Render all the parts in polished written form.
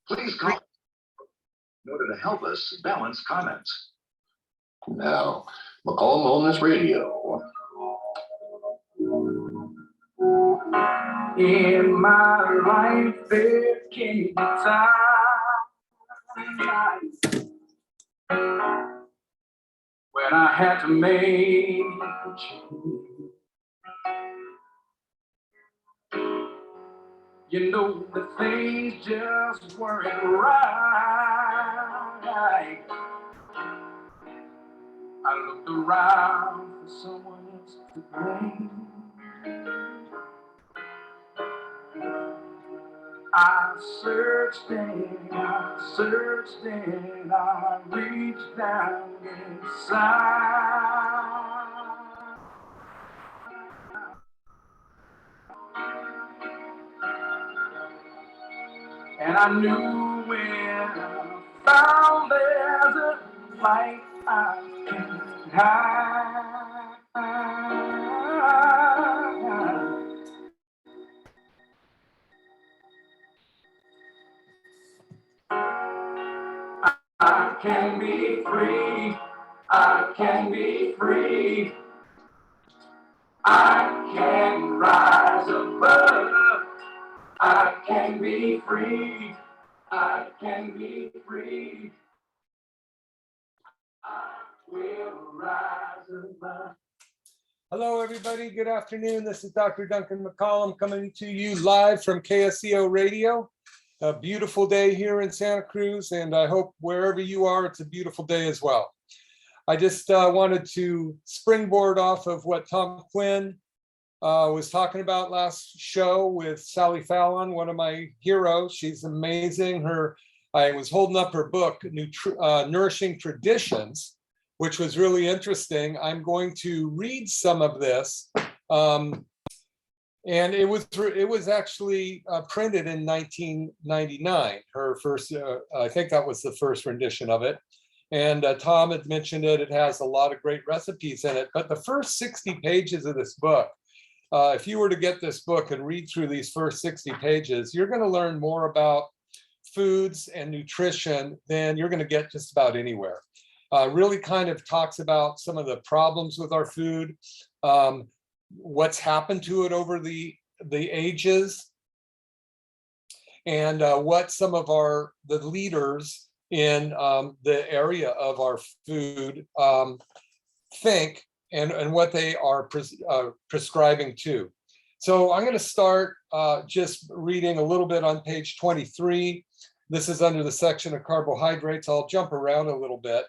Please call in order to help us balance comments. Now, McCollum Wellness Radio. In my life, there came a time when I had to make a change. You know, the things just weren't right. I looked around for someone else to blame. I searched and I searched and I reached down inside. And I knew when I found there's a light I can hide. I can be free, I can be free, I can rise above, I can be free, I can be free, I will rise above. Hello, everybody. Good afternoon. This is Dr. Duncan McCollum coming to you live from KSCO Radio. A beautiful day here in Santa Cruz, and I hope wherever you are, it's a beautiful day as well. I just wanted to springboard off of what Tom Quinn was talking about last show with Sally Fallon, one of my heroes. She's amazing. I was holding up her book, Nourishing Traditions, which was really interesting. I'm going to read some of this. And it was actually printed in 1999. Her first, I think that was the first rendition of it. And Tom had mentioned it. It has a lot of great recipes in it. But the first 60 pages of this book, if you were to get this book and read through these first 60 pages, you're going to learn more about foods and nutrition than you're going to get just about anywhere. Really kind of talks about some of the problems with our food, what's happened to it over the ages, and what some of the leaders in the area of our food think and what they are prescribing to. So I'm going to start just reading a little bit on page 23. This is under the section of carbohydrates. I'll jump around a little bit.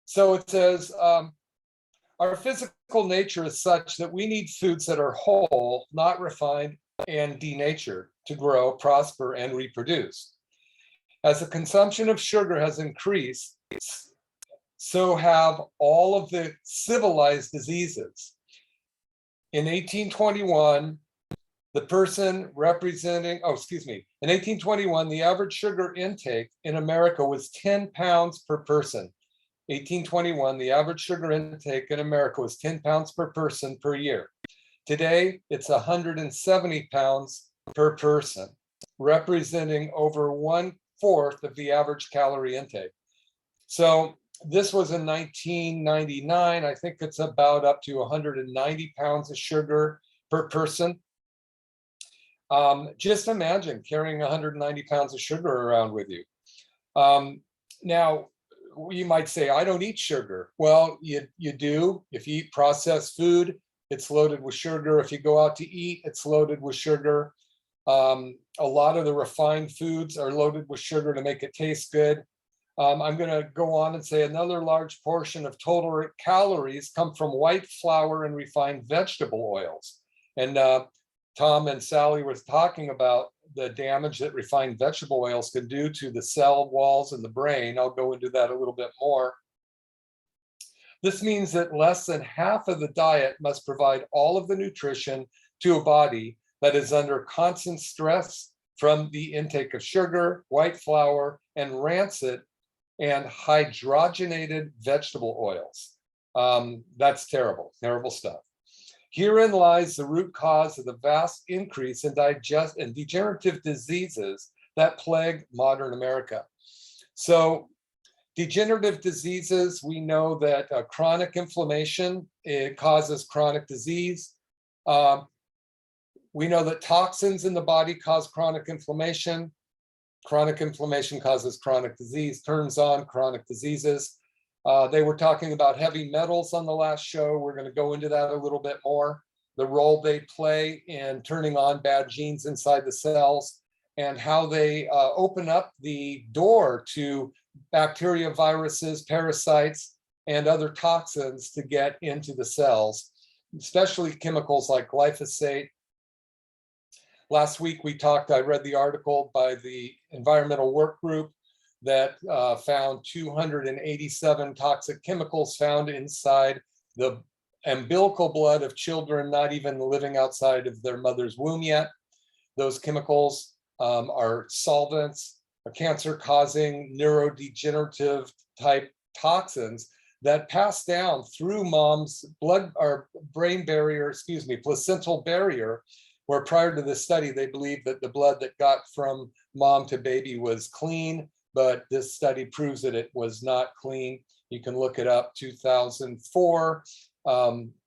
So it says, our physical nature is such that we need foods that are whole, not refined and denatured to grow, prosper, and reproduce. As the consumption of sugar has increased, so have all of the civilized diseases. In 1821, the person representing, in 1821, the average sugar intake in America was 10 pounds per person. 1821, the average sugar intake in America was 10 pounds per person per year. Today, it's 170 pounds per person, representing over 1/4 of the average calorie intake. So this was in 1999. I think it's about up to 190 pounds of sugar per person. Just imagine carrying 190 pounds of sugar around with you. Now, you might say, I don't eat sugar. Well, you do. If you eat processed food, it's loaded with sugar. If you go out to eat, it's loaded with sugar. A lot of the refined foods are loaded with sugar to make it taste good. I'm going to go on and say another large portion of total calories come from white flour and refined vegetable oils. And Tom and Sally were talking about the damage that refined vegetable oils can do to the cell walls in the brain. I'll go into that a little bit more. This means that less than half of the diet must provide all of the nutrition to a body that is under constant stress from the intake of sugar, white flour, and rancid and hydrogenated vegetable oils. That's terrible, terrible stuff. Herein lies the root cause of the vast increase in degenerative diseases that plague modern America. So degenerative diseases, we know that chronic inflammation, it causes chronic disease. We know that toxins in the body cause chronic inflammation. Chronic inflammation causes chronic disease, turns on chronic diseases. They were talking about heavy metals on the last show. We're going to go into that a little bit more. The role they play in turning on bad genes inside the cells and how they open up the door to bacteria, viruses, parasites, and other toxins to get into the cells, especially chemicals like glyphosate. Last week I read the article by the Environmental Work Group that found 287 toxic chemicals found inside the umbilical blood of children not even living outside of their mother's womb yet. Those chemicals are solvents, cancer-causing neurodegenerative type toxins that pass down through mom's blood or brain barrier, placental barrier, where prior to this study, they believed that the blood that got from mom to baby was clean, but this study proves that it was not clean. You can look it up, 2004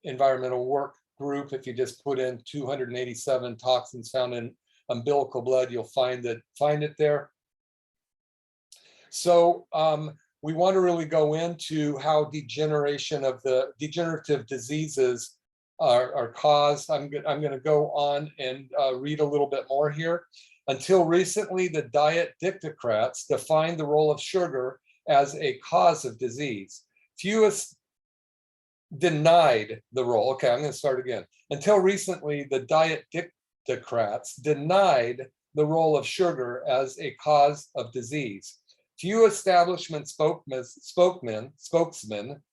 Environmental Work Group. If you just put in 287 toxins found in umbilical blood, you'll find it there. So we want to really go into how degeneration of the degenerative diseases are caused. I'm going to go on and read a little bit more here. Until recently, the diet dictocrats defined the role of sugar as a cause of disease. Fewest denied the role. Okay, I'm going to start again. Until recently, the diet dictocrats denied the role of sugar as a cause of disease. Few establishment spokesmen,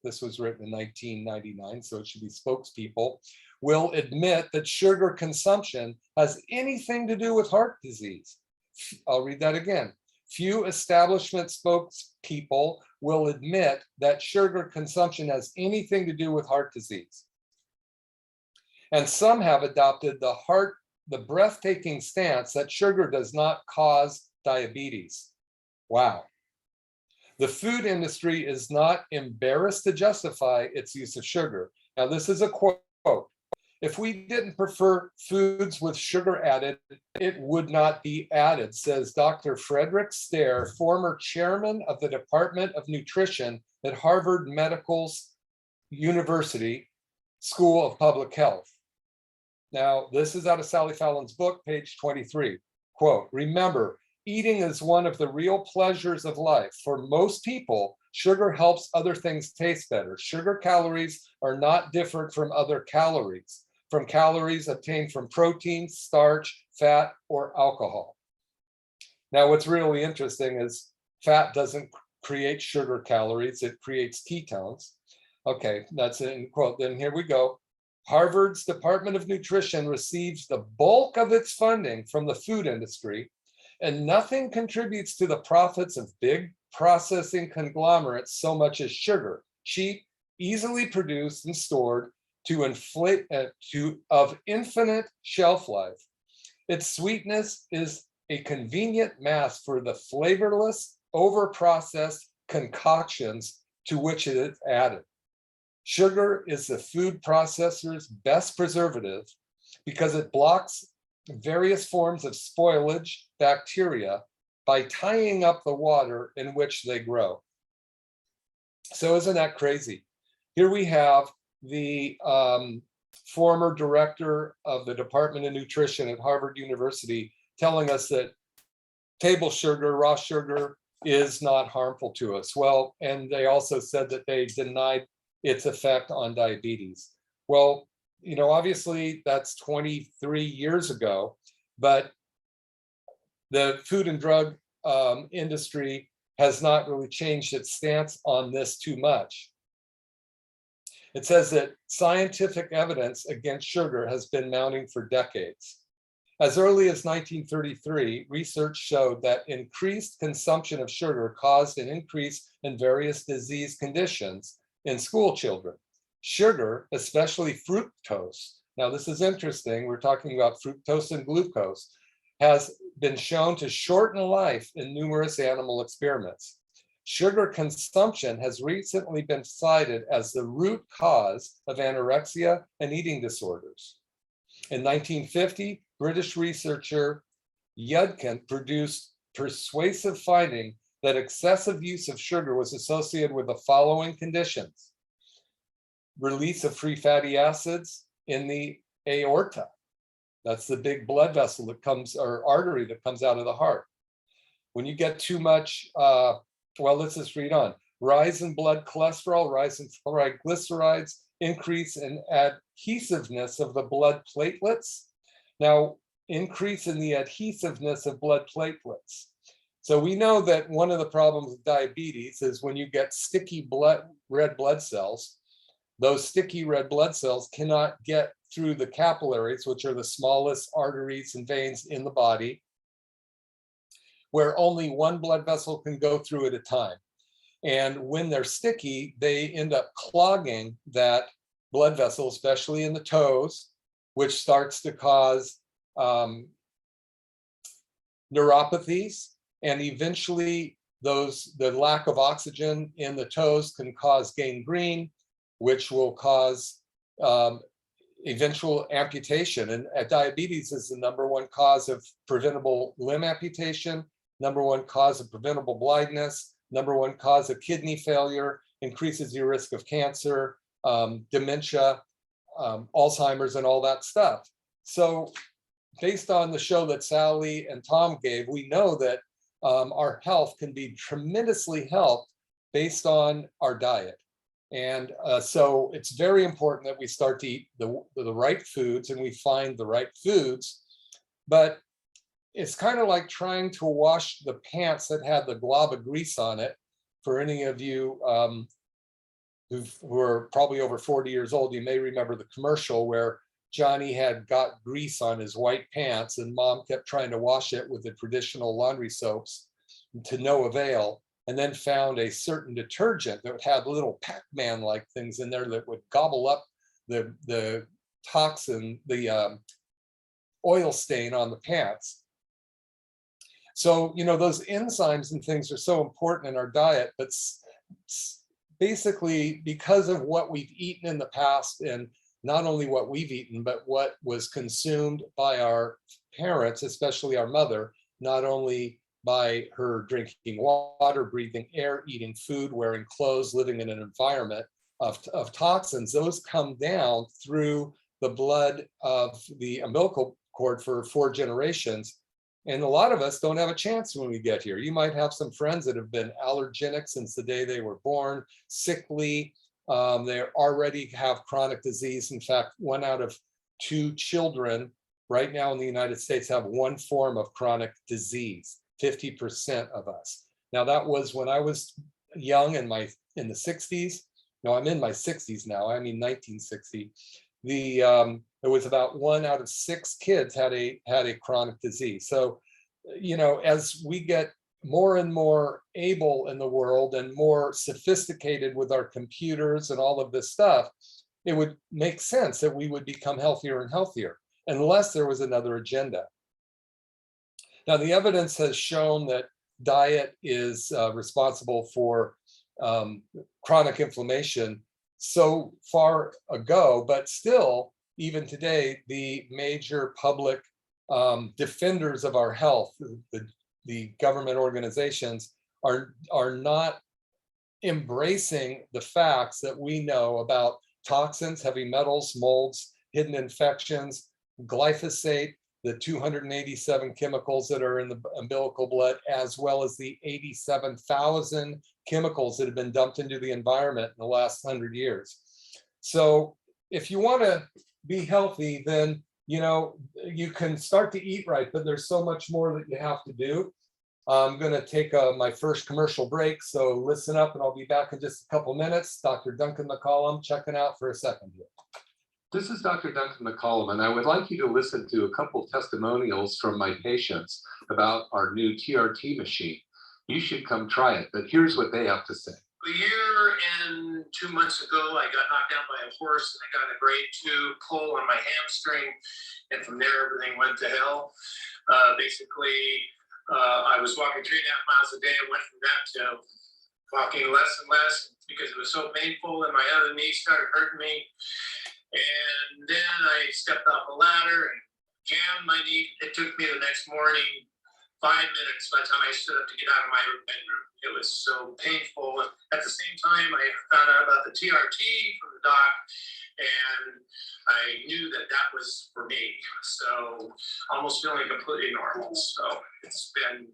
this was written in 1999, so it should be spokespeople, will admit that sugar consumption has anything to do with heart disease. I'll read that again. Few establishment spokespeople will admit that sugar consumption has anything to do with heart disease. And some have adopted the breathtaking stance that sugar does not cause diabetes. Wow. The food industry is not embarrassed to justify its use of sugar. Now, this is a quote. If we didn't prefer foods with sugar added, it would not be added, says Dr. Frederick Stare, former chairman of the Department of Nutrition at Harvard Medical University School of Public Health. Now, this is out of Sally Fallon's book, page 23. Quote, remember, eating is one of the real pleasures of life. For most people, sugar helps other things taste better. Sugar calories are not different from other calories, from calories obtained from protein, starch, fat, or alcohol. Now, what's really interesting is fat doesn't create sugar calories, it creates ketones. Okay, that's it in quote. Then here we go. Harvard's Department of Nutrition receives the bulk of its funding from the food industry, and nothing contributes to the profits of big processing conglomerates so much as sugar, cheap, easily produced and stored of infinite shelf life. Its sweetness is a convenient mask for the flavorless, over-processed concoctions to which it is added. Sugar is the food processor's best preservative because it blocks various forms of spoilage bacteria by tying up the water in which they grow. So isn't that crazy? Here we have the former director of the Department of Nutrition at Harvard University telling us that table sugar, raw sugar, is not harmful to us. Well, and they also said that they denied its effect on diabetes. Well, you know, obviously that's 23 years ago, but the food and drug industry has not really changed its stance on this too much. It says that scientific evidence against sugar has been mounting for decades. As early as 1933, research showed that increased consumption of sugar caused an increase in various disease conditions in school children. Sugar, especially fructose, now this is interesting, we're talking about fructose and glucose, has been shown to shorten life in numerous animal experiments. Sugar consumption has recently been cited as the root cause of anorexia and eating disorders. In 1950, British researcher Duncan produced persuasive finding that excessive use of sugar was associated with the following conditions: release of free fatty acids in the aorta. That's the big blood vessel that comes, or artery that comes out of the heart. When you get too much, well, let's just read on. Rise in blood cholesterol, rise in triglycerides, increase in adhesiveness of the blood platelets. Now, increase in the adhesiveness of blood platelets. So we know that one of the problems with diabetes is when you get sticky red blood cells, those sticky red blood cells cannot get through the capillaries, which are the smallest arteries and veins in the body, where only one blood vessel can go through at a time. And when they're sticky, they end up clogging that blood vessel, especially in the toes, which starts to cause neuropathies. And eventually the lack of oxygen in the toes can cause gangrene, which will cause eventual amputation. And diabetes is the #1 cause of preventable limb amputation, #1 cause of preventable blindness, #1 cause of kidney failure, increases your risk of cancer, dementia, Alzheimer's, and all that stuff. So based on the show that Sally and Tom gave, we know that our health can be tremendously helped based on our diet. And so it's very important that we start to eat the right foods and we find the right foods. But it's kind of like trying to wash the pants that had the glob of grease on it. For any of you who are probably over 40 years old, you may remember the commercial where Johnny had got grease on his white pants and mom kept trying to wash it with the traditional laundry soaps to no avail, and then found a certain detergent that had little Pac-Man like things in there that would gobble up the toxin, the oil stain on the pants. So, you know, those enzymes and things are so important in our diet, but basically because of what we've eaten in the past, and not only what we've eaten, but what was consumed by our parents, especially our mother, not only by her drinking water, breathing air, eating food, wearing clothes, living in an environment of toxins, those come down through the blood of the umbilical cord for 4 generations. And a lot of us don't have a chance when we get here. You might have some friends that have been allergenic since the day they were born, sickly. They already have chronic disease. In fact, 1 out of 2 children right now in the United States have one form of chronic disease, 50% of us. Now that was when I was young in the 60s. No, I'm in my 60s now. I mean 1960. It was about 1 out of 6 kids had a chronic disease. So, you know, as we get more and more able in the world and more sophisticated with our computers and all of this stuff, it would make sense that we would become healthier and healthier, unless there was another agenda. Now, the evidence has shown that diet is responsible for chronic inflammation so far ago, but still, even today, the major public defenders of our health, the government organizations, are not embracing the facts that we know about toxins, heavy metals, molds, hidden infections, glyphosate, the 287 chemicals that are in the umbilical blood, as well as the 87,000 chemicals that have been dumped into the environment in the last 100 years. So if you want to be healthy, then, you know, you can start to eat right, but there's so much more that you have to do. I'm going to take my first commercial break, so listen up and I'll be back in just a couple minutes. Dr. Duncan McCollum checking out for a second here. This is Dr. Duncan McCollum, and I would like you to listen to a couple testimonials from my patients about our new TRT machine. You should come try it, but here's what they have to say. A year and 2 months ago, I got knocked down by a horse and I got a grade 2 pull on my hamstring. And from there, everything went to hell. I was walking 3.5 miles a day. I went from that to walking less and less because it was so painful and my other knee started hurting me. And then I stepped off a ladder and jammed my knee. It took me the next morning 5 minutes by the time I stood up to get out of my bedroom. It was so painful. At the same time, I found out about the TRT from the doc, and I knew that that was for me. So almost feeling completely normal. So it's been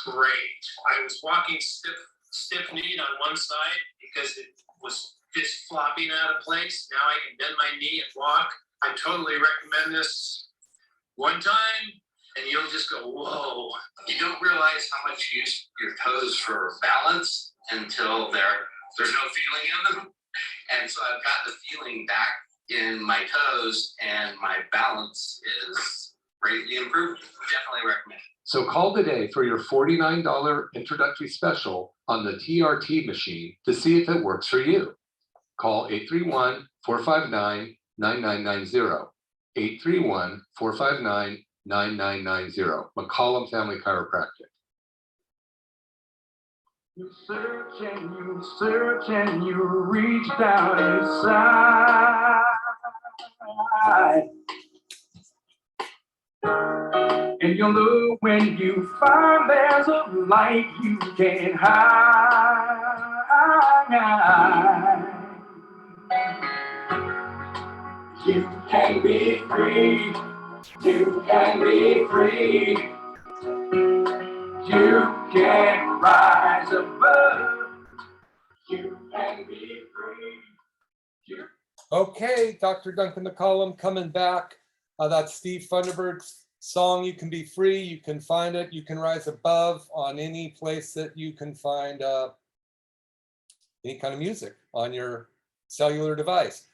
great. I was walking stiff-kneed on one side because it was just flopping out of place. Now I can bend my knee and walk. I totally recommend this one time. And you'll just go, whoa. You don't realize how much you use your toes for balance until there's no feeling in them. And so I've got the feeling back in my toes and my balance is greatly improved. Definitely recommend it. So call today for your $49 introductory special on the TRT machine to see if it works for you. Call 831-459-9990. 831-459-9990. McCollum Family Chiropractic. You search and you reach down inside. And you look when you find there's a light you can't hide. You can be free. You can be free. You can rise above. You can be free. Okay, Dr. Duncan McCollum coming back. That's Steve Funderburg's song, You Can Be Free. You can find it. You can rise above on any place that you can find any kind of music on your cellular device.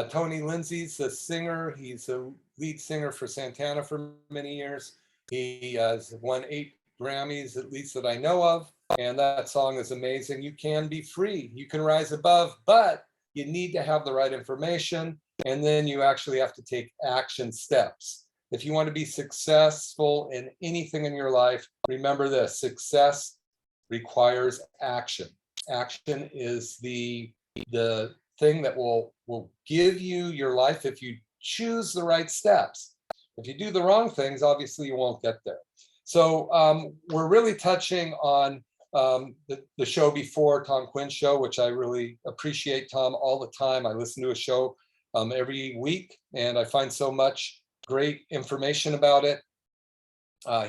Tony Lindsay's the singer. He's a lead singer for Santana for many years. He has won 8 Grammys, at least that I know of. And that song is amazing. You can be free. You can rise above, but you need to have the right information. And then you actually have to take action steps. If you want to be successful in anything in your life, remember this: success requires action. Action is the thing that will give you your life if you choose the right steps. If you do the wrong things, obviously you won't get there. So we're really touching on the show before, Tom Quinn's show, which I really appreciate Tom all the time. I listen to a show every week and I find so much great information about it.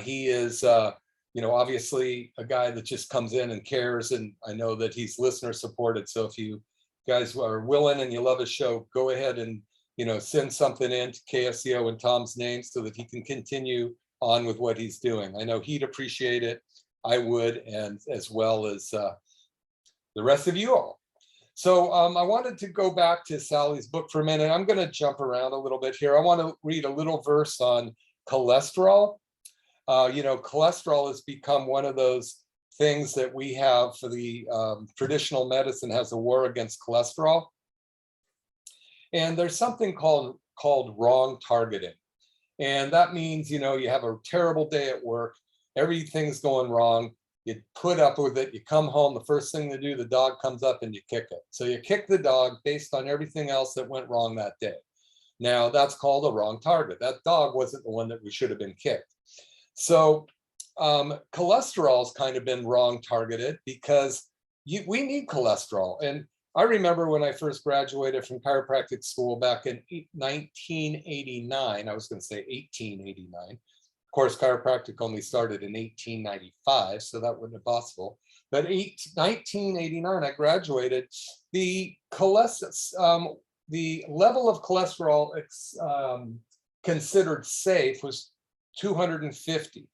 He is, obviously a guy that just comes in and cares, and I know that he's listener supported. So if you guys are willing and you love his show, go ahead and send something in to KSCO in Tom's name so that he can continue on with what he's doing. I know he'd appreciate it. I would, and as well as the rest of you all. So I wanted to go back to Sally's book for a minute. I'm going to jump around a little bit here. I want to read a little verse on cholesterol. Cholesterol has become one of those things that we have for the traditional medicine has a war against cholesterol. And there's something called wrong targeting. And that means, you have a terrible day at work, everything's going wrong, you put up with it, you come home, the first thing to do, the dog comes up and you kick it. So you kick the dog based on everything else that went wrong that day. Now that's called a wrong target. That dog wasn't the one that we should have been kicked. So cholesterol's kind of been wrong targeted because we need cholesterol. And I remember when I first graduated from chiropractic school back in 1989, I was going to say 1889. Of course, chiropractic only started in 1895, so that wasn't possible. But 1989, I graduated. The level of cholesterol considered safe was 250.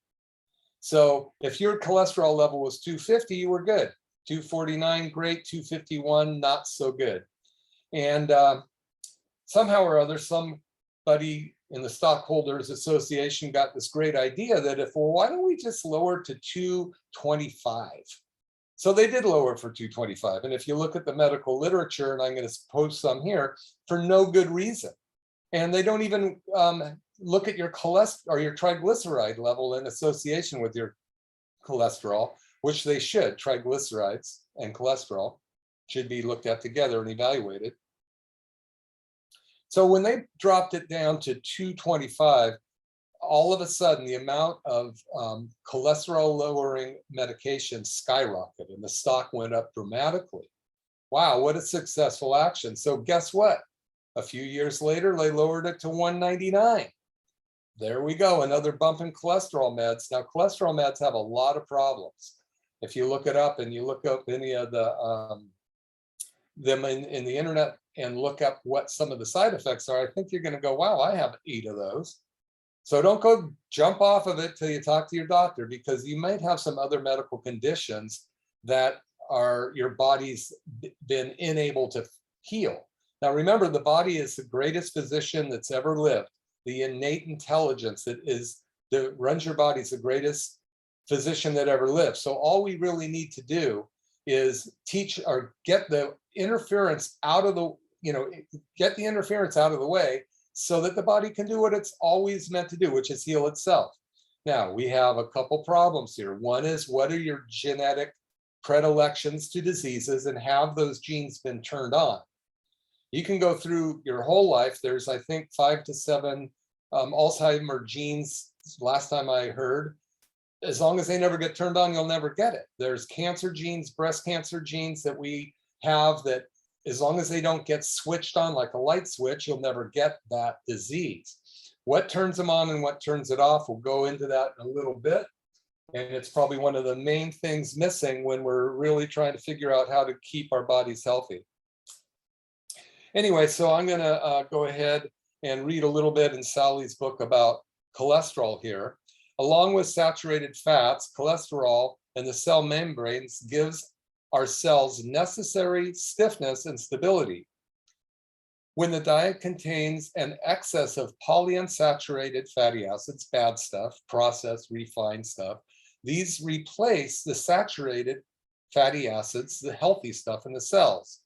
So if your cholesterol level was 250, you were good. 249, great. 251, not so good. And somehow or other, somebody in the Stockholders Association got this great idea that why don't we just lower to 225? So they did lower for 225. And if you look at the medical literature, and I'm going to post some here, for no good reason. And they don't even look at your cholesterol or your triglyceride level in association with your cholesterol, which they should. Triglycerides and cholesterol should be looked at together and evaluated. So when they dropped it down to 225, all of a sudden the amount of cholesterol lowering medication skyrocketed and the stock went up dramatically. Wow, what a successful action. So guess what? A few years later, they lowered it to 199. There we go, another bump in cholesterol meds. Now, cholesterol meds have a lot of problems. If you look it up and you look up any of the them in the internet and look up what some of the side effects are, I think you're going to go, wow, I have 8 of those. So don't go jump off of it till you talk to your doctor, because you might have some other medical conditions that are your body's been unable to heal. Now, remember, the body is the greatest physician that's ever lived. The innate intelligence that runs your body is the greatest physician that ever lived. So all we really need to do is teach or get the interference out of the, get the interference out of the way so that the body can do what it's always meant to do, which is heal itself. Now, we have a couple problems here. One is, what are your genetic predilections to diseases, and have those genes been turned on? You can go through your whole life. There's, I think, 5 to 7 Alzheimer genes, last time I heard. As long as they never get turned on, you'll never get it. There's cancer genes, breast cancer genes that we have that, as long as they don't get switched on like a light switch, you'll never get that disease. What turns them on and what turns it off, we'll go into that in a little bit. And it's probably one of the main things missing when we're really trying to figure out how to keep our bodies healthy. Anyway, so I'm going to go ahead and read a little bit in Sally's book about cholesterol here. Along with saturated fats, cholesterol and the cell membranes gives our cells necessary stiffness and stability. When the diet contains an excess of polyunsaturated fatty acids, bad stuff, processed, refined stuff, these replace the saturated fatty acids, the healthy stuff in the cells,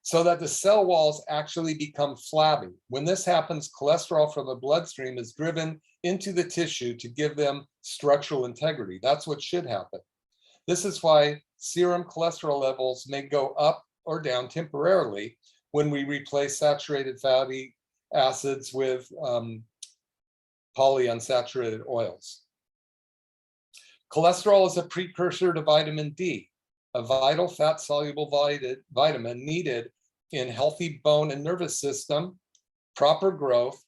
so that the cell walls actually become flabby. When this happens, cholesterol from the bloodstream is driven into the tissue to give them structural integrity. That's what should happen. This is why serum cholesterol levels may go up or down temporarily when we replace saturated fatty acids with polyunsaturated oils. Cholesterol is a precursor to vitamin D, a vital fat-soluble vitamin needed in healthy bone and nervous system, proper growth,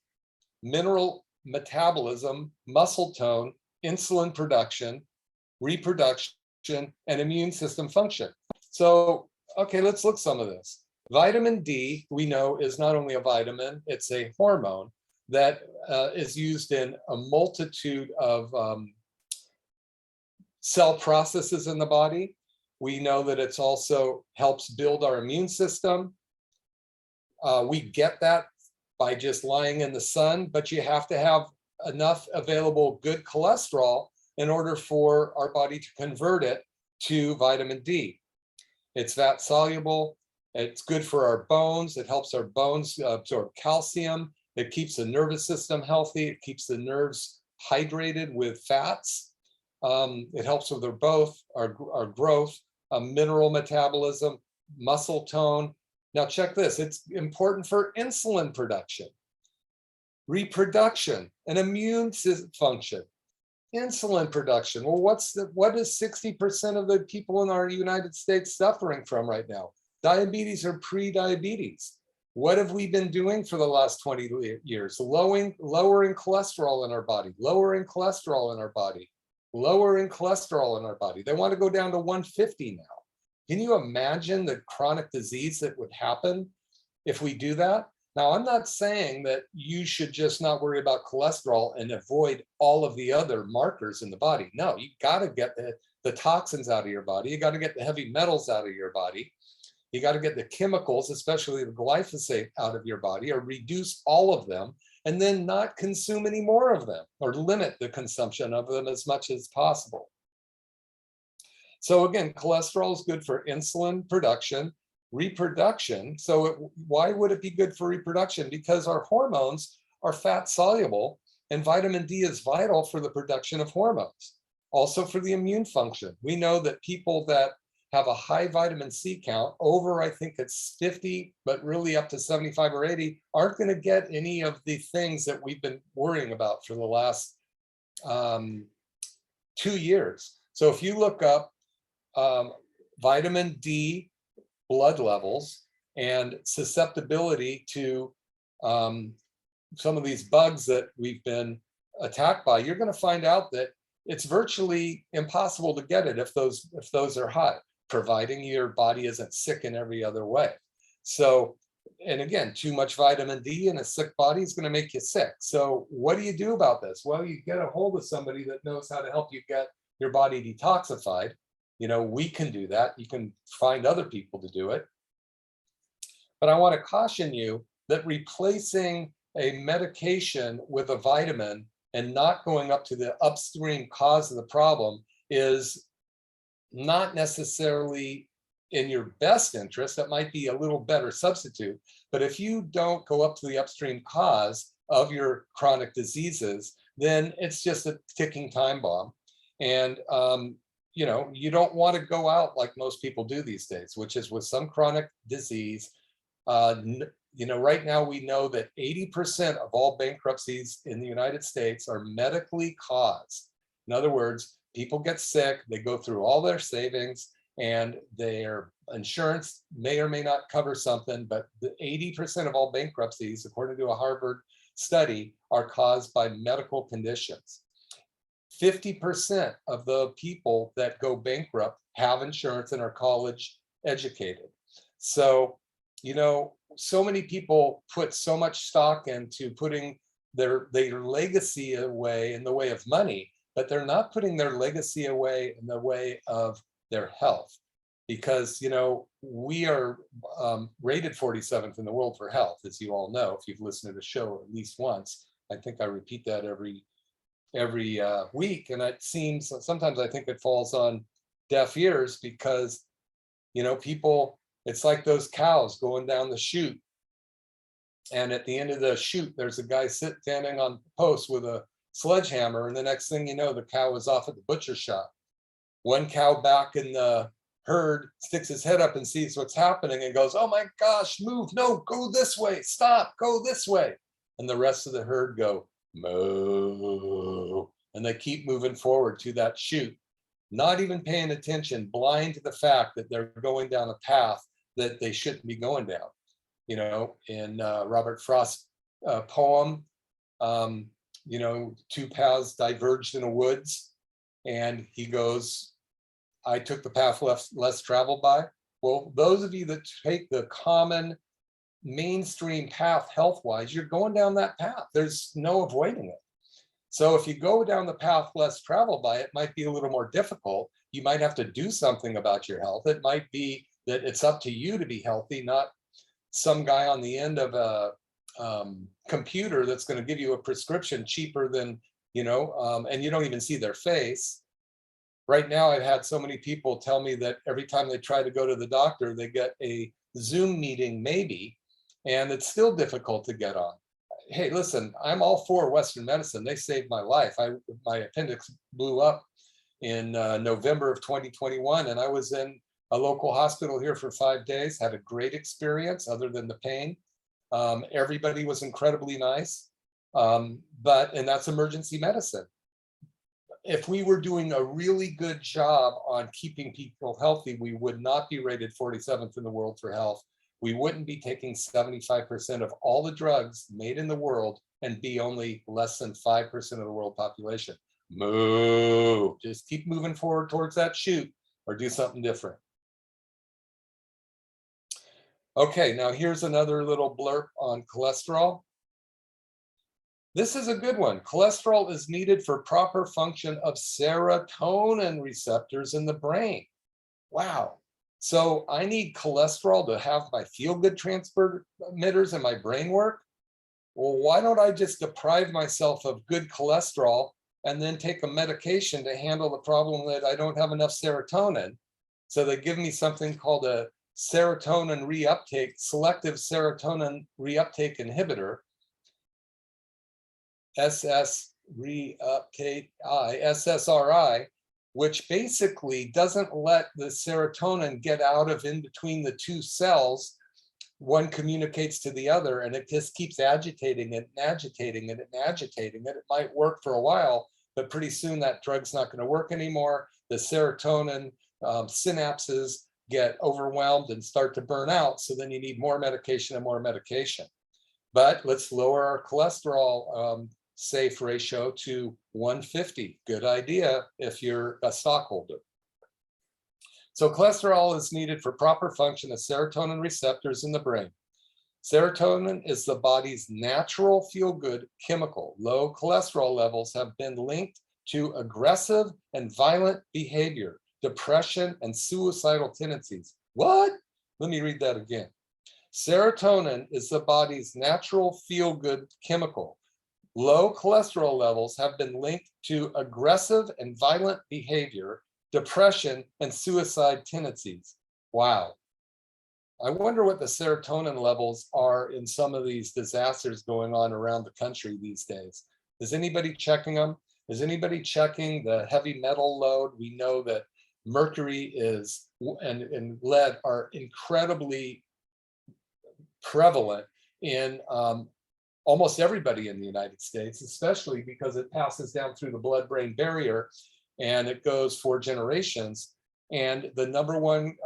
mineral metabolism, muscle tone, insulin production, reproduction, and immune system function. So, okay, let's look some of this. Vitamin D, we know, is not only a vitamin, it's a hormone that is used in a multitude of cell processes in the body. We know that it's also helps build our immune system. We get that by just lying in the sun, but you have to have enough available good cholesterol in order for our body to convert it to vitamin D. It's fat soluble. It's good for our bones. It helps our bones absorb calcium. It keeps the nervous system healthy. It keeps the nerves hydrated with fats. It helps with our growth, mineral metabolism, muscle tone. Now check this, it's important for insulin production, reproduction, and immune function. Insulin production, well, what is 60% of the people in our United States suffering from right now? Diabetes or pre-diabetes. What have we been doing for the last 20 years? Lowering cholesterol in our body, lowering cholesterol in our body, lowering cholesterol in our body. They want to go down to 150 now. Can you imagine the chronic disease that would happen if we do that? Now, I'm not saying that you should just not worry about cholesterol and avoid all of the other markers in the body. No, you got to get the toxins out of your body. You got to get the heavy metals out of your body. You got to get the chemicals, especially the glyphosate, out of your body, or reduce all of them, and then not consume any more of them, or limit the consumption of them as much as possible. So again, cholesterol is good for insulin production, reproduction. So why would it be good for reproduction? Because our hormones are fat soluble, and vitamin D is vital for the production of hormones, also for the immune function. We know that people that have a high vitamin C count, over I think it's 50, but really up to 75 or 80, aren't going to get any of the things that we've been worrying about for the last 2 years. So if you look up vitamin D blood levels and susceptibility to some of these bugs that we've been attacked by, you're going to find out that it's virtually impossible to get it if those are high, providing your body isn't sick in every other way. So, and again, too much vitamin D in a sick body is going to make you sick. So what do you do about this? Well, you get a hold of somebody that knows how to help you get your body detoxified. You know, we can do that. You can find other people to do it. But I want to caution you that replacing a medication with a vitamin and not going up to the upstream cause of the problem is not necessarily in your best interest. That might be a little better substitute. But if you don't go up to the upstream cause of your chronic diseases, then it's just a ticking time bomb. And you know, you don't want to go out like most people do these days, which is with some chronic disease. You know, right now we know that 80% of all bankruptcies in the United States are medically caused. In other words, people get sick, they go through all their savings, and their insurance may or may not cover something, but the 80% of all bankruptcies, according to a Harvard study, are caused by medical conditions. 50% of the people that go bankrupt have insurance and are college educated. So, you know, so many people put so much stock into putting their legacy away in the way of money, but they're not putting their legacy away in the way of their health. Because, you know, we are rated 47th in the world for health, as you all know, if you've listened to the show at least once. I think I repeat that every week, and it seems sometimes I think it falls on deaf ears because, you know, people, it's like those cows going down the chute, and at the end of the chute there's a guy standing on the post with a sledgehammer, and the next thing you know, the cow is off at the butcher shop. One cow back in the herd sticks his head up and sees what's happening and goes, "Oh my gosh, move, no, go this way, stop, go this way." And the rest of the herd go, "Moo," and they keep moving forward to that chute, not even paying attention, blind to the fact that they're going down a path that they shouldn't be going down. You know, in Robert Frost's poem, you know, two paths diverged in the woods, and he goes, "I took the path less traveled by." Well, those of you that take the common mainstream path health-wise, you're going down that path. There's no avoiding it. So if you go down the path less traveled by, it might be a little more difficult. You might have to do something about your health. It might be that it's up to you to be healthy, not some guy on the end of a computer that's going to give you a prescription cheaper than, you know, and you don't even see their face. Right now, I've had so many people tell me that every time they try to go to the doctor, they get a Zoom meeting maybe, and it's still difficult to get on. Hey, listen, I'm all for Western medicine. They saved my life. My appendix blew up in November of 2021, and I was in a local hospital here for 5 days, had a great experience other than the pain. Everybody was incredibly nice, and that's emergency medicine. If we were doing a really good job on keeping people healthy, we would not be rated 47th in the world for health. We wouldn't be taking 75% of all the drugs made in the world and be only less than 5% of the world population. Moo, just keep moving forward towards that chute or do something different. Okay, now here's another little blurb on cholesterol. This is a good one. Cholesterol is needed for proper function of serotonin receptors in the brain. Wow. So I need cholesterol to have my feel-good transmitters in my brain work? Well, why don't I just deprive myself of good cholesterol and then take a medication to handle the problem that I don't have enough serotonin. So they give me something called a serotonin reuptake, selective serotonin reuptake inhibitor, SSRI, which basically doesn't let the serotonin get out of in between the two cells. One communicates to the other, and it just keeps agitating it and agitating it and agitating it. It might work for a while, but pretty soon that drug's not going to work anymore. The serotonin synapses get overwhelmed and start to burn out. So then you need more medication and more medication. But let's lower our cholesterol safe ratio to 150. Good idea if you're a stockholder. So cholesterol is needed for proper function of serotonin receptors in the brain. Serotonin is the body's natural feel-good chemical. Low cholesterol levels have been linked to aggressive and violent behavior, depression, and suicidal tendencies. What? Let me read that again. Serotonin is the body's natural feel-good chemical. Low cholesterol levels have been linked to aggressive and violent behavior, depression, and suicide tendencies. Wow. I wonder what the serotonin levels are in some of these disasters going on around the country these days. Is anybody checking them? Is anybody checking the heavy metal load? We know that mercury and lead are incredibly prevalent in almost everybody in the United States, especially because it passes down through the blood-brain barrier and it goes for generations. And the number one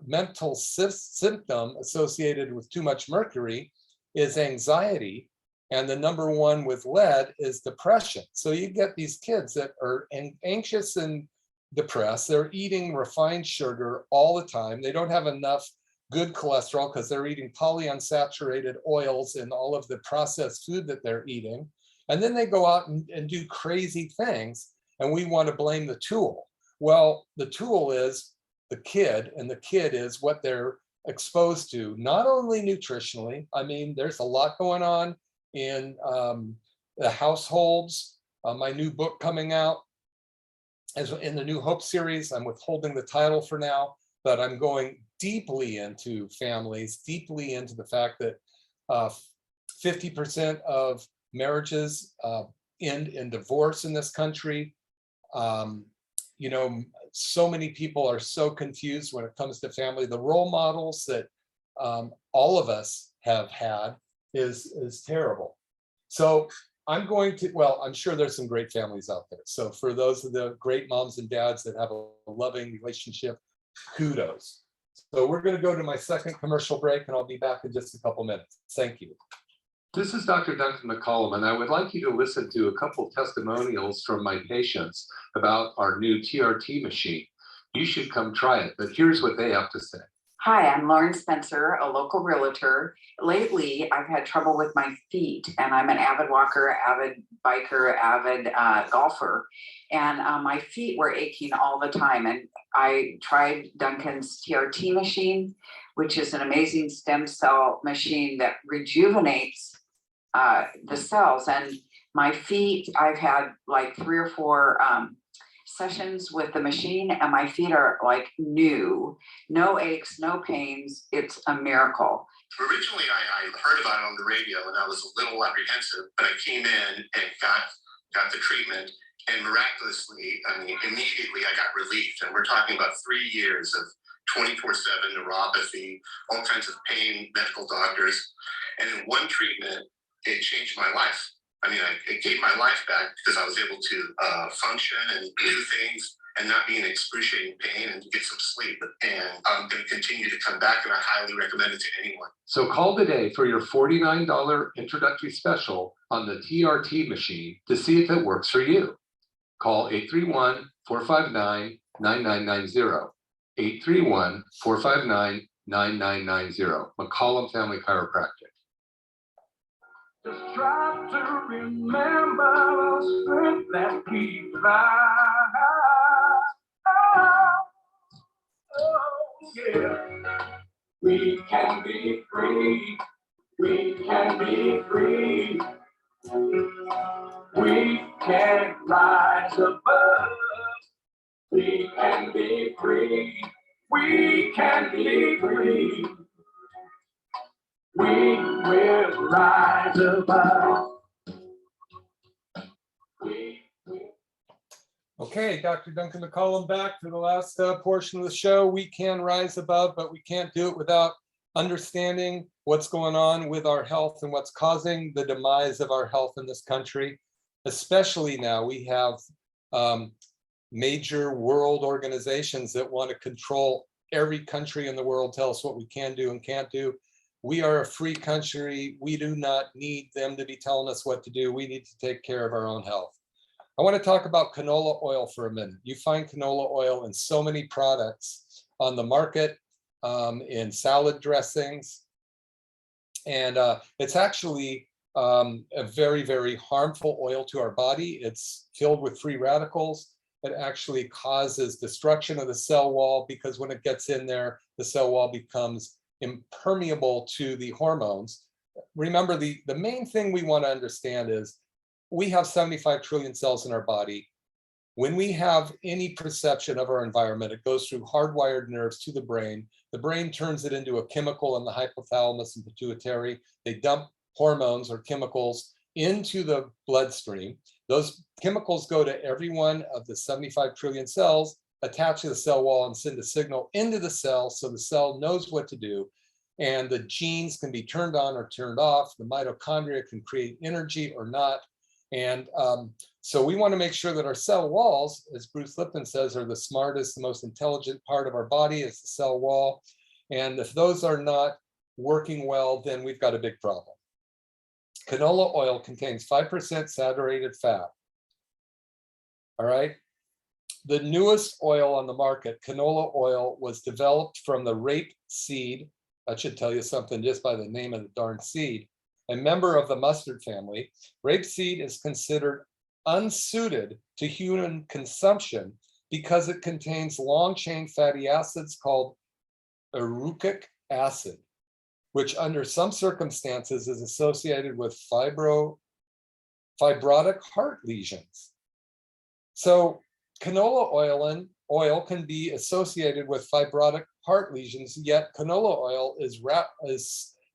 mental symptom associated with too much mercury is anxiety. And the number one with lead is depression. So you get these kids that are anxious and depressed. They're eating refined sugar all the time. They don't have enough good cholesterol because they're eating polyunsaturated oils and all of the processed food that they're eating. And then they go out and do crazy things. And we want to blame the tool. Well, the tool is the kid, and the kid is what they're exposed to, not only nutritionally. I mean, there's a lot going on in the households. My new book coming out, as in the New Hope series, I'm withholding the title for now, but I'm going deeply into families, deeply into the fact that 50% of marriages end in divorce in this country. You know, so many people are so confused when it comes to family. The role models that all of us have had is terrible. So I'm going to, well, I'm sure there's some great families out there. So for those of the great moms and dads that have a loving relationship, kudos. So we're going to go to my second commercial break, and I'll be back in just a couple minutes. Thank you. This is Dr. Duncan McCollum, and I would like you to listen to a couple of testimonials from my patients about our new TRT machine. You should come try it, but here's what they have to say. Hi, I'm Lauren Spencer, a local realtor. Lately, I've had trouble with my feet, and I'm an avid walker, avid biker, avid golfer. And my feet were aching all the time. And I tried Duncan's TRT machine, which is an amazing stem cell machine that rejuvenates the cells. And my feet, I've had like 3 or 4 sessions with the machine, and my feet are like new, no aches, no pains. It's a miracle. Originally, I heard about it on the radio, and I was a little apprehensive, but I came in and got the treatment, and miraculously, I mean, immediately I got relieved. And we're talking about 3 years of 24/7 neuropathy, all kinds of pain, medical doctors, and in one treatment, it changed my life. I mean, it gave my life back because I was able to function and do things and not be in excruciating pain and get some sleep. And I'm going to continue to come back, and I highly recommend it to anyone. So call today for your $49 introductory special on the TRT machine to see if it works for you. Call 831-459-9990. 831-459-9990. McCollum Family Chiropractic. Just try to remember the strength that we find. Oh, yeah. We can be free. We can be free. We can rise above. We can be free. We can be free. We will rise above. Okay, Dr. Duncan McCollum back for the last portion of the show. We can rise above, but we can't do it without understanding what's going on with our health and what's causing the demise of our health in this country. Especially now, we have major world organizations that want to control every country in the world, tell us what we can do and can't do. We are a free country. We do not need them to be telling us what to do. We need to take care of our own health. I want to talk about canola oil for a minute. You find canola oil in so many products on the market, in salad dressings, and it's actually a very, very harmful oil to our body. It's filled with free radicals. It actually causes destruction of the cell wall because when it gets in there, the cell wall becomes impermeable to the hormones. Remember, the main thing we want to understand is we have 75 trillion cells in our body. When we have any perception of our environment, it goes through hardwired nerves to the brain. The brain turns it into a chemical in the hypothalamus and pituitary. They dump hormones or chemicals into the bloodstream. Those chemicals go to every one of the 75 trillion cells, attach to the cell wall and send a signal into the cell so the cell knows what to do. And the genes can be turned on or turned off. The mitochondria can create energy or not. And so we want to make sure that our cell walls, as Bruce Lipton says, are the smartest, the most intelligent part of our body is the cell wall. And if those are not working well, then we've got a big problem. Canola oil contains 5% saturated fat. All right. The newest oil on the market, canola oil, was developed from the rape seed. That should tell you something just by the name of the darn seed. A member of the mustard family. Rapeseed is considered unsuited to human consumption because it contains long-chain fatty acids called erucic acid, which under some circumstances is associated with fibrotic heart lesions. So canola oil can be associated with fibrotic heart lesions, yet canola oil is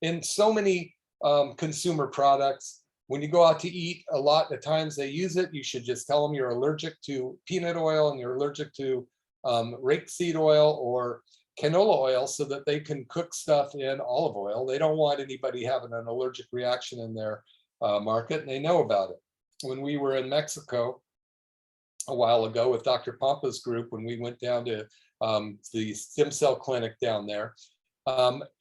in so many consumer products. When you go out to eat, a lot of times they use it. You should just tell them you're allergic to peanut oil and you're allergic to rapeseed oil or canola oil so that they can cook stuff in olive oil. They don't want anybody having an allergic reaction in their market, and they know about it. When we were in Mexico a while ago with Dr. Pampa's group, when we went down to the stem cell clinic down there,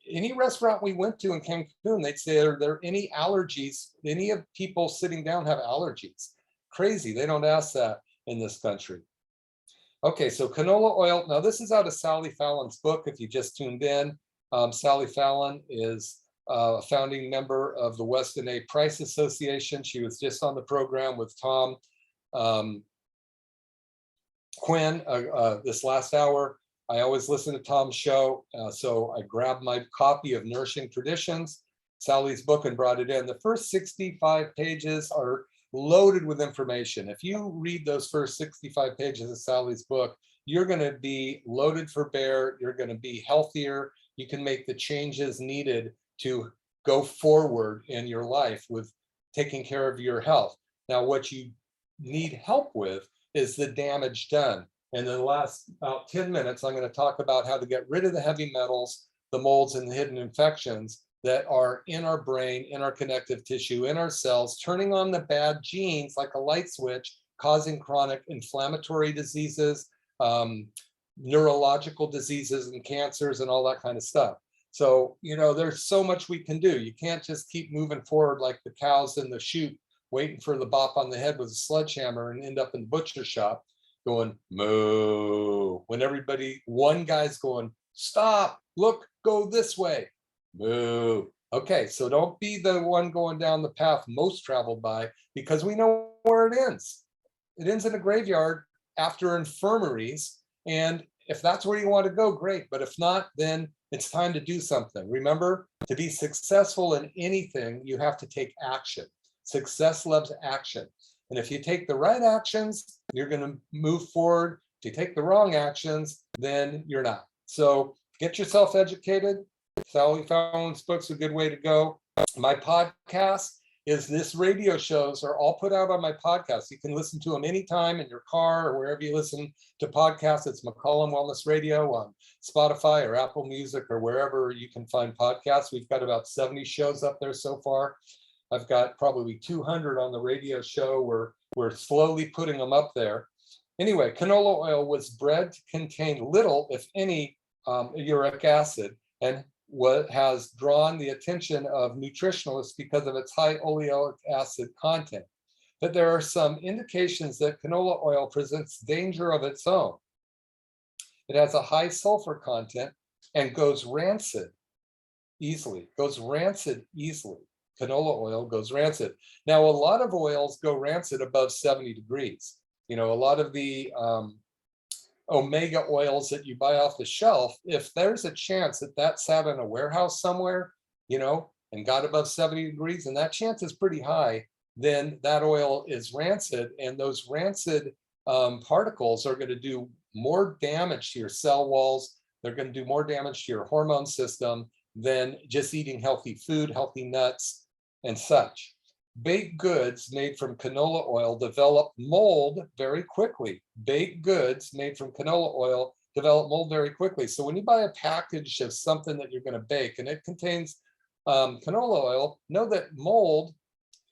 any restaurant we went to in Cancun, they'd say, are there any allergies? Any of people sitting down have allergies? Crazy, they don't ask that in this country. Okay, so canola oil. Now this is out of Sally Fallon's book, if you just tuned in. Sally Fallon is a founding member of the Weston A. Price Association. She was just on the program with Tom Quinn this last hour. I always listen to Tom's show, so I grabbed my copy of Nourishing Traditions, Sally's book, and brought it in. The first 65 pages are loaded with information. If you read those first 65 pages of Sally's book, you're going to be loaded for bear. You're going to be healthier. You can make the changes needed to go forward in your life with taking care of your health. Now, what you need help with is the damage done. And in the last about 10 minutes, I'm going to talk about how to get rid of the heavy metals, the molds, and the hidden infections that are in our brain, in our connective tissue, in our cells, turning on the bad genes like a light switch, causing chronic inflammatory diseases, neurological diseases and cancers and all that kind of stuff. So, you know, there's so much we can do. You can't just keep moving forward like the cows in the chute, waiting for the bop on the head with a sledgehammer and end up in the butcher shop going, moo. When one guy's going, stop, look, go this way, moo. Okay, so don't be the one going down the path most traveled by, because we know where it ends. It ends in a graveyard after infirmaries. And if that's where you want to go, great. But if not, then it's time to do something. Remember, to be successful in anything, you have to take action. Success loves action. And if you take the right actions, you're going to move forward. If you take the wrong actions, then you're not. So get yourself educated. Sally Fallon's book's a good way to go. My podcast is this radio shows are all put out on my podcast. You can listen to them anytime in your car or wherever you listen to podcasts. It's McCollum Wellness Radio on Spotify or Apple Music or wherever you can find podcasts. We've got about 70 shows up there so far. I've got probably 200 on the radio show. We're slowly putting them up there. Anyway, canola oil was bred to contain little, if any, uric acid, and what has drawn the attention of nutritionalists because of its high oleic acid content. But there are some indications that canola oil presents danger of its own. It has a high sulfur content and goes rancid easily, Canola oil goes rancid. Now, a lot of oils go rancid above 70 degrees. You know, a lot of the omega oils that you buy off the shelf, if there's a chance that that sat in a warehouse somewhere, you know, and got above 70 degrees, and that chance is pretty high, then that oil is rancid, and those rancid particles are going to do more damage to your cell walls. They're going to do more damage to your hormone system than just eating healthy food, healthy nuts, and such. Baked goods made from canola oil develop mold very quickly. Baked goods made from canola oil develop mold very quickly. So when you buy a package of something that you're going to bake and it contains canola oil, know that mold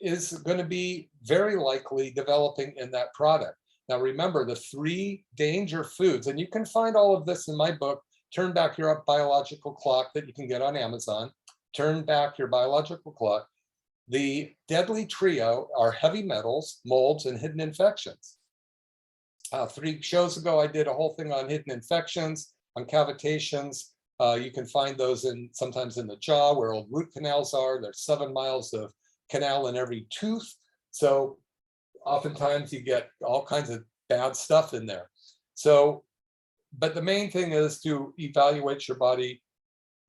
is going to be very likely developing in that product. Now remember the 3 danger foods, and you can find all of this in my book, Turn Back Your Biological Clock, that you can get on Amazon. Turn Back Your Biological Clock. The deadly trio are heavy metals, molds, and hidden infections. 3 shows ago, I did a whole thing on hidden infections, on cavitations. You can find those sometimes in the jaw where old root canals are. There's 7 miles of canal in every tooth. So oftentimes you get all kinds of bad stuff in there. So, but the main thing is to evaluate your body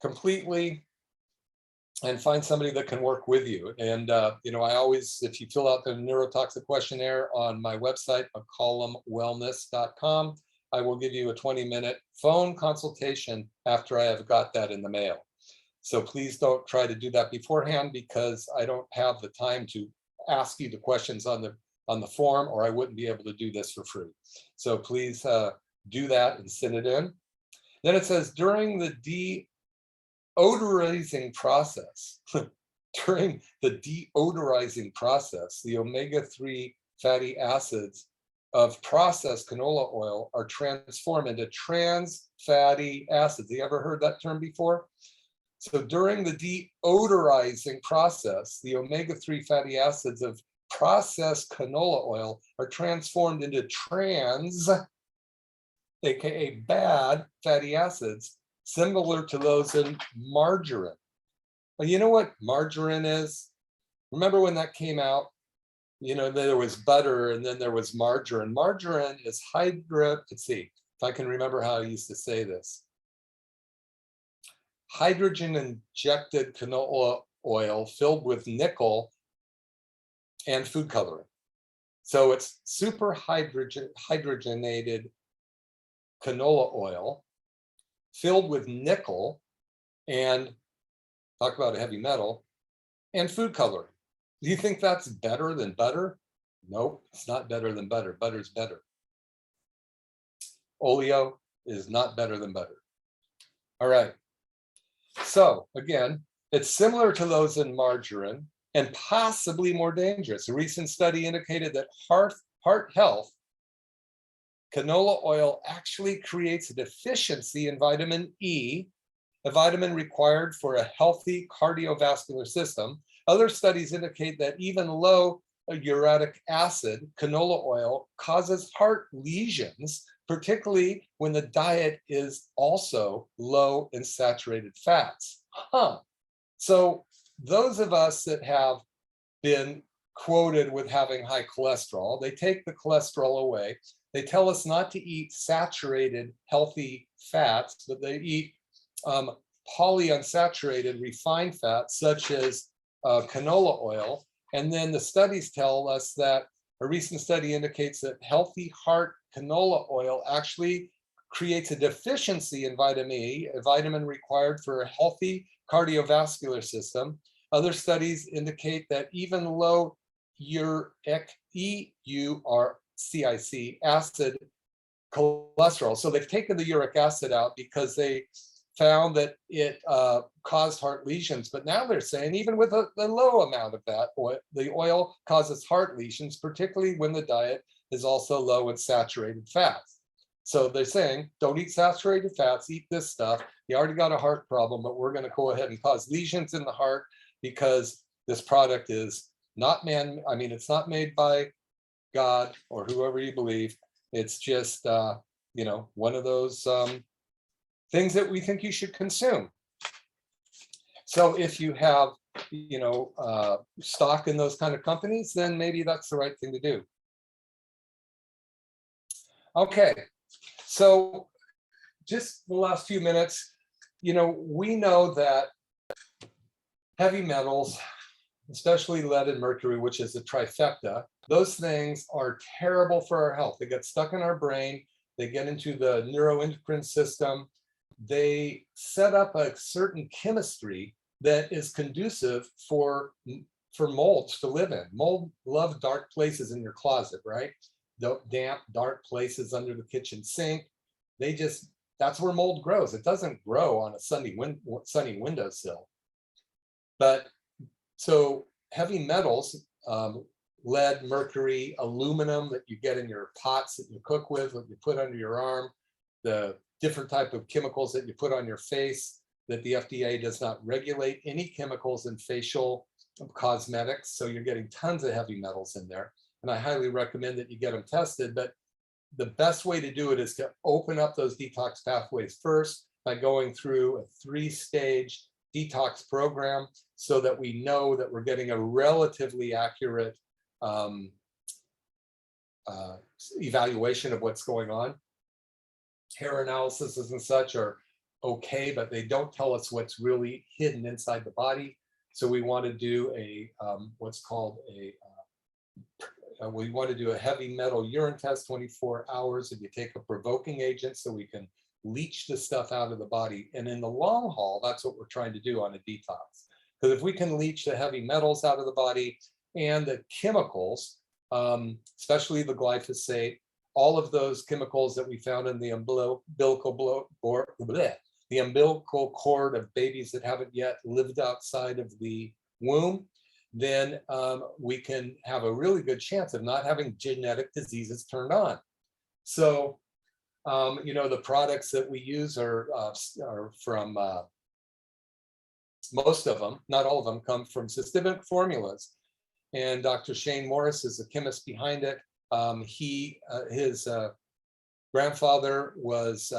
completely and find somebody that can work with you. And, you know, I always, if you fill out the neurotoxic questionnaire on my website, McCollumWellness.com, I will give you a 20-minute phone consultation after I have got that in the mail. So please don't try to do that beforehand, because I don't have the time to ask you the questions on the form, or I wouldn't be able to do this for free. So please do that and send it in. Then it says during the deodorizing process, during the deodorizing process, the omega-3 fatty acids of processed canola oil are transformed into trans fatty acids. You ever heard that term before? So during the deodorizing process, the omega-3 fatty acids of processed canola oil are transformed into trans, aka bad fatty acids, similar to those in margarine. Well, you know what margarine is? Remember when that came out? You know, there was butter and then there was margarine. Margarine is let's see if I can remember how I used to say this. Hydrogen injected canola oil filled with nickel and food coloring. So it's super hydrogenated canola oil filled with nickel and, talk about a heavy metal, and food coloring. Do you think that's better than butter? Nope, it's not better than butter. Butter's better. Oleo is not better than butter. All right. So again, it's similar to those in margarine and possibly more dangerous. A recent study indicated that heart health, canola oil actually creates a deficiency in vitamin E, a vitamin required for a healthy cardiovascular system. Other studies indicate that even low uric acid, canola oil, causes heart lesions, particularly when the diet is also low in saturated fats. So those of us that have been quoted with having high cholesterol, they take the cholesterol away. They tell us not to eat saturated, healthy fats, but they eat polyunsaturated refined fats, such as canola oil. And then the studies tell us that A recent study indicates that healthy heart canola oil actually creates a deficiency in vitamin E, a vitamin required for a healthy cardiovascular system. Other studies indicate that even low uric, EURCIC acid cholesterol. So they've taken the uric acid out because they found that it caused heart lesions. But now they're saying even with a low amount of that oil, the oil causes heart lesions, particularly when the diet is also low in saturated fats. So they're saying, don't eat saturated fats, eat this stuff. You already got a heart problem, but we're going to go ahead and cause lesions in the heart because this product is not it's not made by God or whoever you believe. It's just, one of those things that we think you should consume. So if you have, stock in those kind of companies, then maybe that's the right thing to do. Okay, so just the last few minutes, we know that heavy metals, especially lead and mercury, which is a trifecta, those things are terrible for our health. They get stuck in our brain, they get into the neuroendocrine system, they set up a certain chemistry that is conducive for molds to live in. Mold love dark places in your closet, right? The damp, dark places under the kitchen sink. That's where mold grows. It doesn't grow on a sunny windowsill. But so heavy metals, lead, mercury, aluminum that you get in your pots that you cook with, what you put under your arm, the different type of chemicals that you put on your face that the FDA does not regulate, any chemicals in facial cosmetics. So you're getting tons of heavy metals in there. And I highly recommend that you get them tested. But the best way to do it is to open up those detox pathways first by going through a 3-stage detox program so that we know that we're getting a relatively accurate evaluation of what's going on. Hair analysis and such are okay, but they don't tell us what's really hidden inside the body. So we want to do a what's called we want to do a heavy metal urine test 24 hours, and you take a provoking agent so we can leach the stuff out of the body. And in the long haul, that's what we're trying to do on a detox. Because if we can leach the heavy metals out of the body and the chemicals, especially the glyphosate, all of those chemicals that we found in the umbilical cord of babies that haven't yet lived outside of the womb, then we can have a really good chance of not having genetic diseases turned on. So, the products that we use are from, most of them, not all of them, come from systemic formulas. And Dr. Shane Morris is the chemist behind it. His grandfather was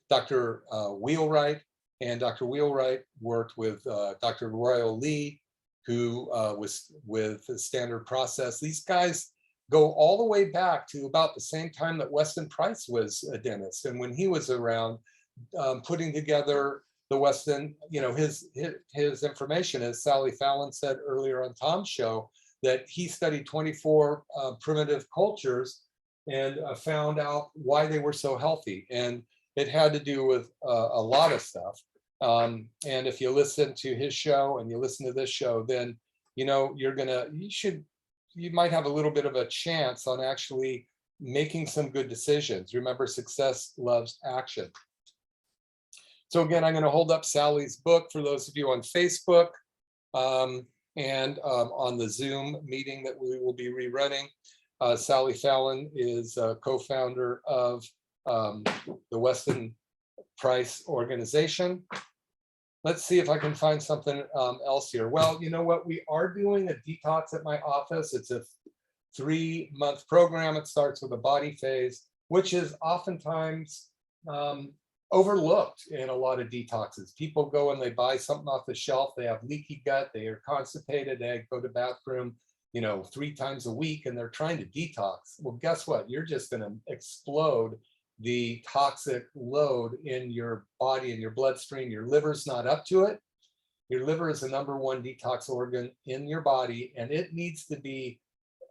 Dr. Wheelwright, and Dr. Wheelwright worked with Dr. Royal Lee, who was with the Standard Process. These guys go all the way back to about the same time that Weston Price was a dentist. And when he was around putting together the Weston, his information, as Sally Fallon said earlier on Tom's show, that he studied 24 primitive cultures and found out why they were so healthy. And it had to do with a lot of stuff. And if you listen to his show and you listen to this show, then, you might have a little bit of a chance on actually making some good decisions. Remember, success loves action. So again, I'm going to hold up Sally's book for those of you on Facebook and on the Zoom meeting that we will be rerunning. Sally Fallon is a co-founder of the Weston Price organization. Let's see if I can find something else here. Well, you know what? We are doing a detox at my office. It's a 3-month program. It starts with a body phase, which is oftentimes overlooked in a lot of detoxes. People go and they buy something off the shelf. They have leaky gut. They are constipated. They go to the bathroom, 3 times a week, and they're trying to detox. Well, guess what? You're just going to explode the toxic load in your body and your bloodstream. Your liver's not up to it. Your liver is the #1 detox organ in your body, and it needs to be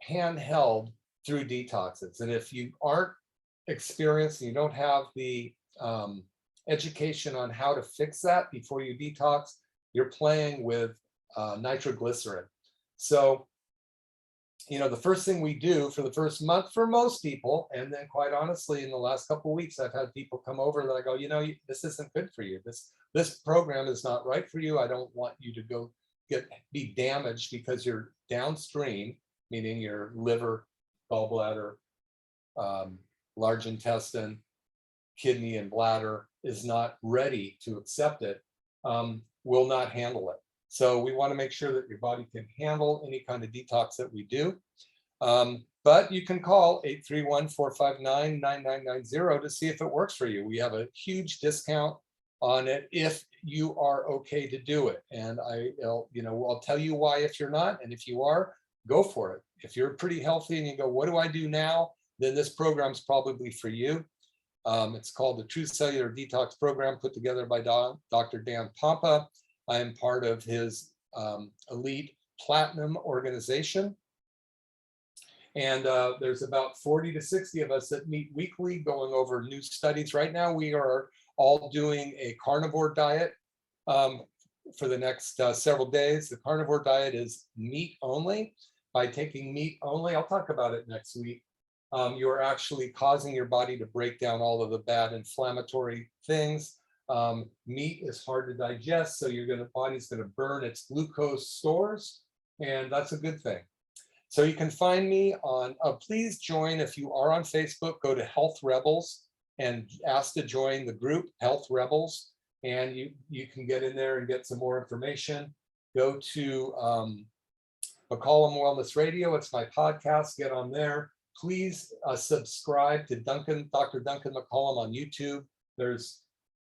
handheld through detoxes. And if you aren't experienced and you don't have the education on how to fix that before you detox, you're playing with nitroglycerin. So, you know, the first thing we do for the first month for most people, and then quite honestly, in the last couple of weeks, I've had people come over that I go, you know, this isn't good for you. This program is not right for you. I don't want you to go be damaged because you're downstream, meaning your liver, gallbladder, large intestine, kidney, and bladder is not ready to accept it, will not handle it. So we want to make sure that your body can handle any kind of detox that we do. But you can call 831-459-9990 to see if it works for you. We have a huge discount on it if you are okay to do it. And I'll tell you why if you're not, and if you are, go for it. If you're pretty healthy and you go, what do I do now? Then this program's probably for you. It's called the True Cellular Detox Program, put together by Dr. Dan Pompa. I am part of his elite platinum organization. And there's about 40 to 60 of us that meet weekly going over new studies. Right now, we are all doing a carnivore diet for the next several days. The carnivore diet is meat only. By taking meat only, I'll talk about it next week, you're actually causing your body to break down all of the bad inflammatory things. Meat is hard to digest, so body's gonna burn its glucose stores, and that's a good thing. So you can find me on, please join if you are on Facebook, go to Health Rebels and ask to join the group Health Rebels, and you can get in there and get some more information. Go to McCollum Wellness Radio, it's my podcast, get on there. Please subscribe to Dr. Duncan McCollum on YouTube. There's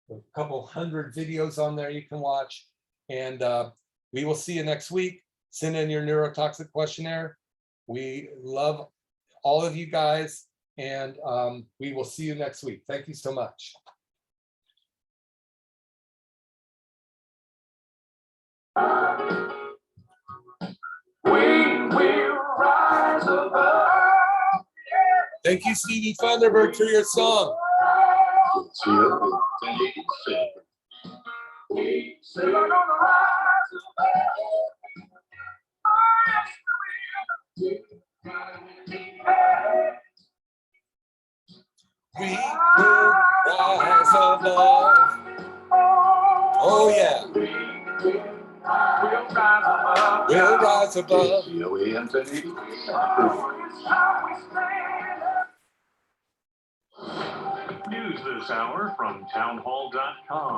a couple hundred videos on there you can watch. And we will see you next week. Send in your neurotoxic questionnaire. We love all of you guys, and we will see you next week. Thank you so much. We will rise above. Thank you, Stevie Thunderbird, for your song. We say we're gonna rise above. We will rise above. Oh yeah. We'll rise above. News this hour from townhall.com.